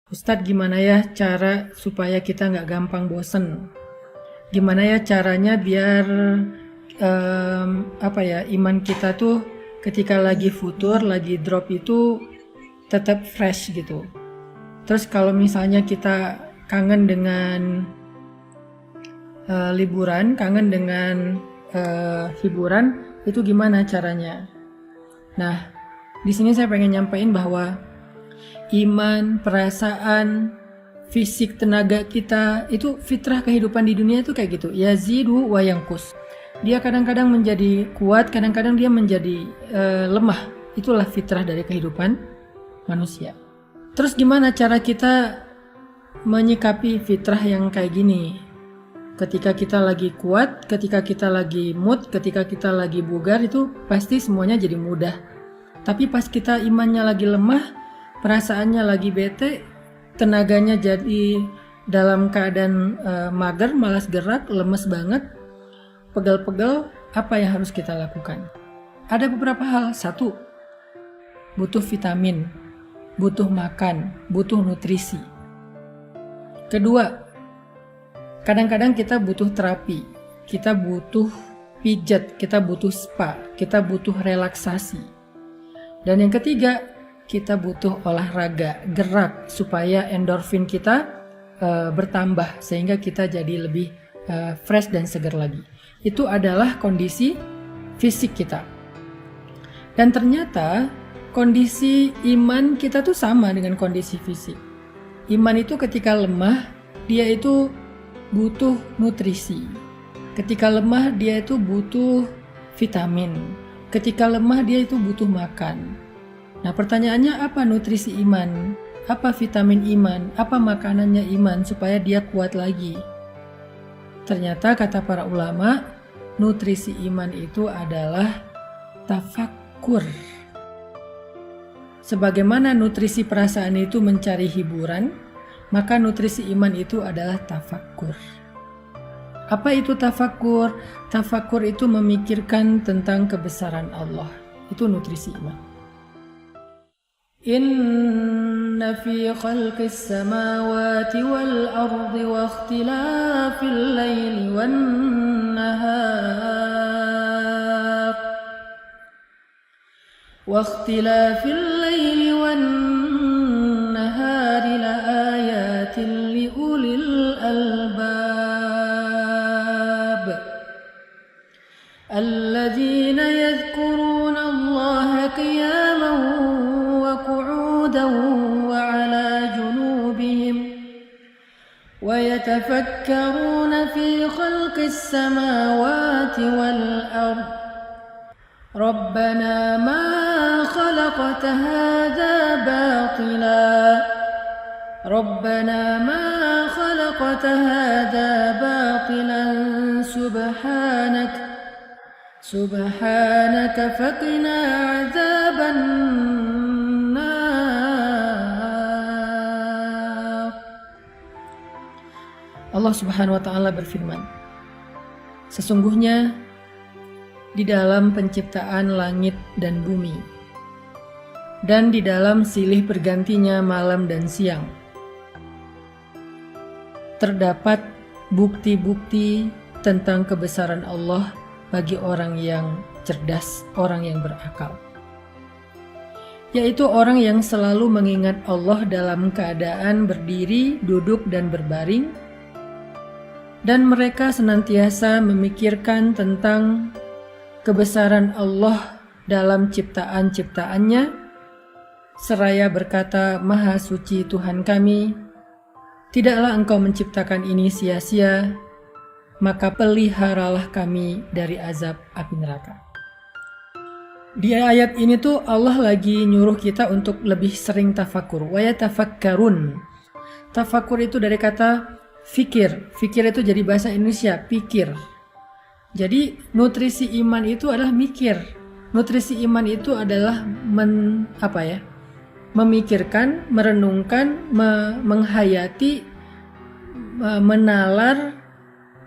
Ustadz, gimana ya cara supaya kita nggak gampang bosen? Gimana ya caranya biar iman kita tuh ketika lagi futur, lagi drop itu tetap fresh gitu. Terus kalau misalnya kita kangen dengan liburan, kangen dengan hiburan, itu gimana caranya? Nah, di sini saya pengen nyampain bahwa iman, perasaan, fisik, tenaga kita itu fitrah kehidupan di dunia itu kayak gitu. Yazidu wa yanqus. Dia kadang-kadang menjadi kuat, kadang-kadang dia menjadi lemah. Itulah fitrah dari kehidupan manusia. Terus gimana cara kita menyikapi fitrah yang kayak gini? Ketika kita lagi kuat, ketika kita lagi mood, ketika kita lagi bugar, itu pasti semuanya jadi mudah. Tapi pas kita imannya lagi lemah, perasaannya lagi bete, tenaganya jadi dalam keadaan mager, malas gerak, lemes banget, pegel-pegel, apa yang harus kita lakukan? Ada beberapa hal. Satu, butuh vitamin, butuh makan, butuh nutrisi. Kedua, kadang-kadang kita butuh terapi, kita butuh pijat, kita butuh spa, kita butuh relaksasi. Dan yang ketiga, kita butuh olahraga, gerak supaya endorfin kita bertambah sehingga kita jadi lebih fresh dan segar lagi. Itu adalah kondisi fisik kita. Dan ternyata kondisi iman kita tuh sama dengan kondisi fisik. Iman itu ketika lemah, dia itu butuh nutrisi. Ketika lemah, dia itu butuh vitamin. Ketika lemah, dia itu butuh makan. Nah, pertanyaannya apa nutrisi iman? Apa vitamin iman? Apa makanannya iman supaya dia kuat lagi? Ternyata kata para ulama, nutrisi iman itu adalah tafakkur. Sebagaimana nutrisi perasaan itu mencari hiburan, maka nutrisi iman itu adalah tafakkur. Apa itu tafakkur? Tafakkur itu memikirkan tentang kebesaran Allah. Itu nutrisi iman. Inna fi khalqis samawati wal ardi wa ikhtilafil laili wan nahar la ayatin li ulil albab alladzina yadhkuruna Allaha qiyaman وعلى جنوبهم ويتفكرون في خلق السماوات والأرض ربنا ما خلقت هذا باطلا سبحانك فقنا عذاب Allah Subhanahu wa Ta'ala berfirman, sesungguhnya di dalam penciptaan langit dan bumi dan di dalam silih bergantinya malam dan siang terdapat bukti-bukti tentang kebesaran Allah bagi orang yang cerdas, orang yang berakal, yaitu orang yang selalu mengingat Allah dalam keadaan berdiri, duduk, dan berbaring, dan mereka senantiasa memikirkan tentang kebesaran Allah dalam ciptaan-ciptaannya, seraya berkata, Maha Suci Tuhan kami, tidaklah Engkau menciptakan ini sia-sia, maka peliharalah kami dari azab api neraka. Di ayat ini tuh Allah lagi nyuruh kita untuk lebih sering tafakur. Wa yatafakkarun. Tafakur itu dari kata fikir. Fikir itu jadi bahasa Indonesia, pikir. Jadi nutrisi iman itu adalah mikir. Nutrisi iman itu adalah memikirkan, merenungkan, menghayati, menalar,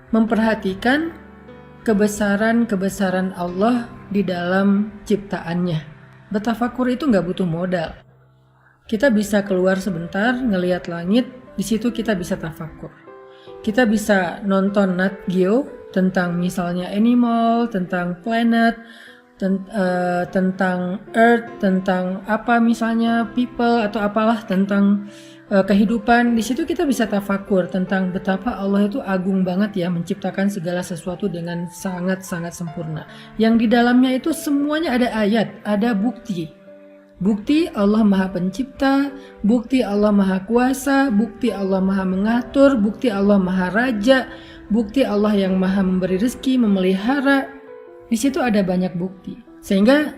memperhatikan kebesaran-kebesaran Allah di dalam ciptaannya. Bertafakur itu nggak butuh modal. Kita bisa keluar sebentar, ngelihat langit, di situ kita bisa tafakur. Kita bisa nonton Nat Geo tentang misalnya animal, tentang planet, tentang earth, tentang apa misalnya people atau apalah tentang kehidupan. Di situ kita bisa tafakur tentang betapa Allah itu agung banget ya, menciptakan segala sesuatu dengan sangat-sangat sempurna. Yang di dalamnya itu semuanya ada ayat, ada bukti. Bukti Allah Maha Pencipta, bukti Allah Maha Kuasa, bukti Allah Maha Mengatur, bukti Allah Maha Raja, bukti Allah yang Maha Memberi rezeki, memelihara. Di situ ada banyak bukti. Sehingga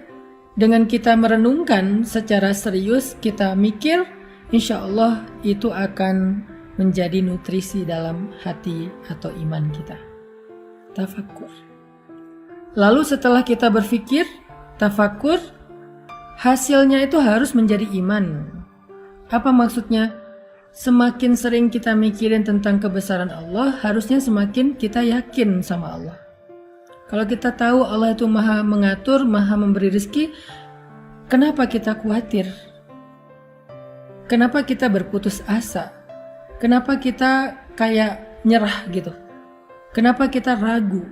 dengan kita merenungkan secara serius, kita mikir, insya Allah itu akan menjadi nutrisi dalam hati atau iman kita. Tafakur. Lalu setelah kita berpikir, tafakur, hasilnya itu harus menjadi iman. Apa maksudnya? Semakin sering kita mikirin tentang kebesaran Allah, harusnya semakin kita yakin sama Allah. Kalau kita tahu Allah itu Maha Mengatur, Maha Memberi rezeki, kenapa kita khawatir? Kenapa kita berputus asa? Kenapa kita kayak nyerah gitu? Kenapa kita ragu?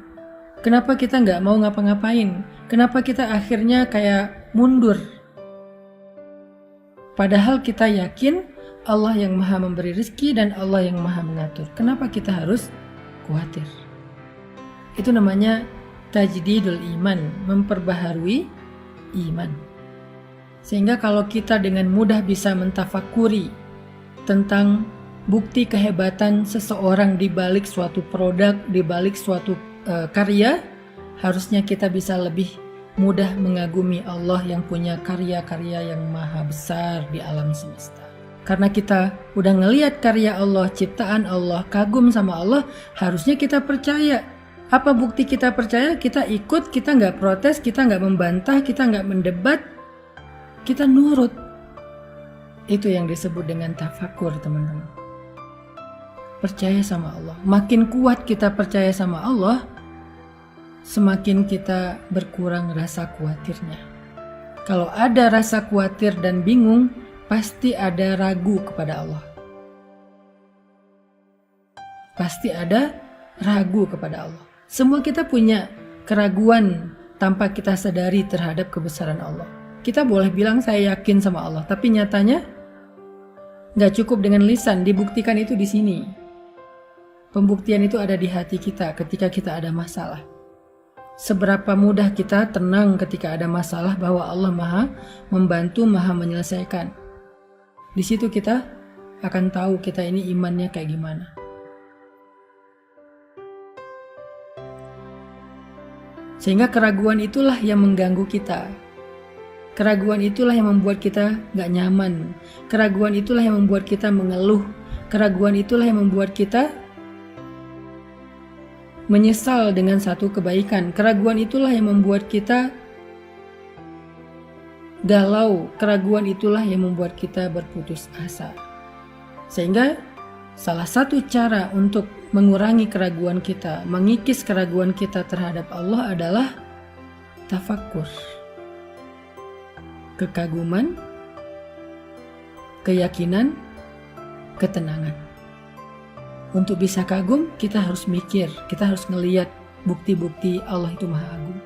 Kenapa kita nggak mau ngapa-ngapain? Kenapa kita akhirnya kayak mundur? Padahal kita yakin Allah yang Maha Memberi rezeki dan Allah yang Maha Mengatur. Kenapa kita harus khawatir? Itu namanya tajdidul iman, memperbaharui iman. Sehingga kalau kita dengan mudah bisa mentafakuri tentang bukti kehebatan seseorang di balik suatu produk, di balik suatu karya, harusnya kita bisa lebih mudah mengagumi Allah yang punya karya-karya yang maha besar di alam semesta. Karena kita udah ngelihat karya Allah, ciptaan Allah, kagum sama Allah, harusnya kita percaya. Apa bukti kita percaya? Kita ikut, kita nggak protes, kita nggak membantah, kita nggak mendebat, kita nurut. Itu yang disebut dengan tafakur, teman-teman. Percaya sama Allah. Makin kuat kita percaya sama Allah, semakin kita berkurang rasa khawatirnya. Kalau ada rasa khawatir dan bingung, pasti ada ragu kepada Allah. Pasti ada ragu kepada Allah. Semua kita punya keraguan tanpa kita sadari terhadap kebesaran Allah. Kita boleh bilang saya yakin sama Allah, tapi nyatanya gak cukup dengan lisan, dibuktikan itu di sini. Pembuktian itu ada di hati kita ketika kita ada masalah. Seberapa mudah kita tenang ketika ada masalah bahwa Allah Maha membantu, Maha menyelesaikan. Di situ kita akan tahu kita ini imannya kayak gimana. Sehingga keraguan itulah yang mengganggu kita. Keraguan itulah yang membuat kita gak nyaman. Keraguan itulah yang membuat kita mengeluh. Keraguan itulah yang membuat kita menyesal dengan satu kebaikan. Keraguan itulah yang membuat kita galau. Keraguan itulah yang membuat kita berputus asa. Sehingga salah satu cara untuk mengurangi keraguan kita, mengikis keraguan kita terhadap Allah adalah tafakur. Kekaguman, keyakinan, ketenangan. Untuk bisa kagum, kita harus mikir, kita harus ngelihat bukti-bukti Allah itu Maha Agung.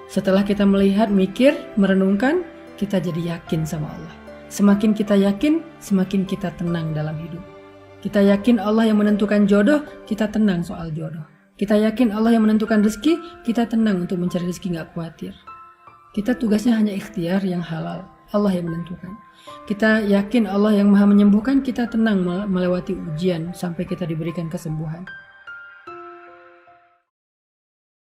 Setelah kita melihat, mikir, merenungkan, kita jadi yakin sama Allah. Semakin kita yakin, semakin kita tenang dalam hidup. Kita yakin Allah yang menentukan jodoh, kita tenang soal jodoh. Kita yakin Allah yang menentukan rezeki, kita tenang untuk mencari rezeki, gak khawatir. Kita tugasnya hanya ikhtiar yang halal, Allah yang menentukan. Kita yakin Allah yang Maha menyembuhkan, kita tenang melewati ujian sampai kita diberikan kesembuhan.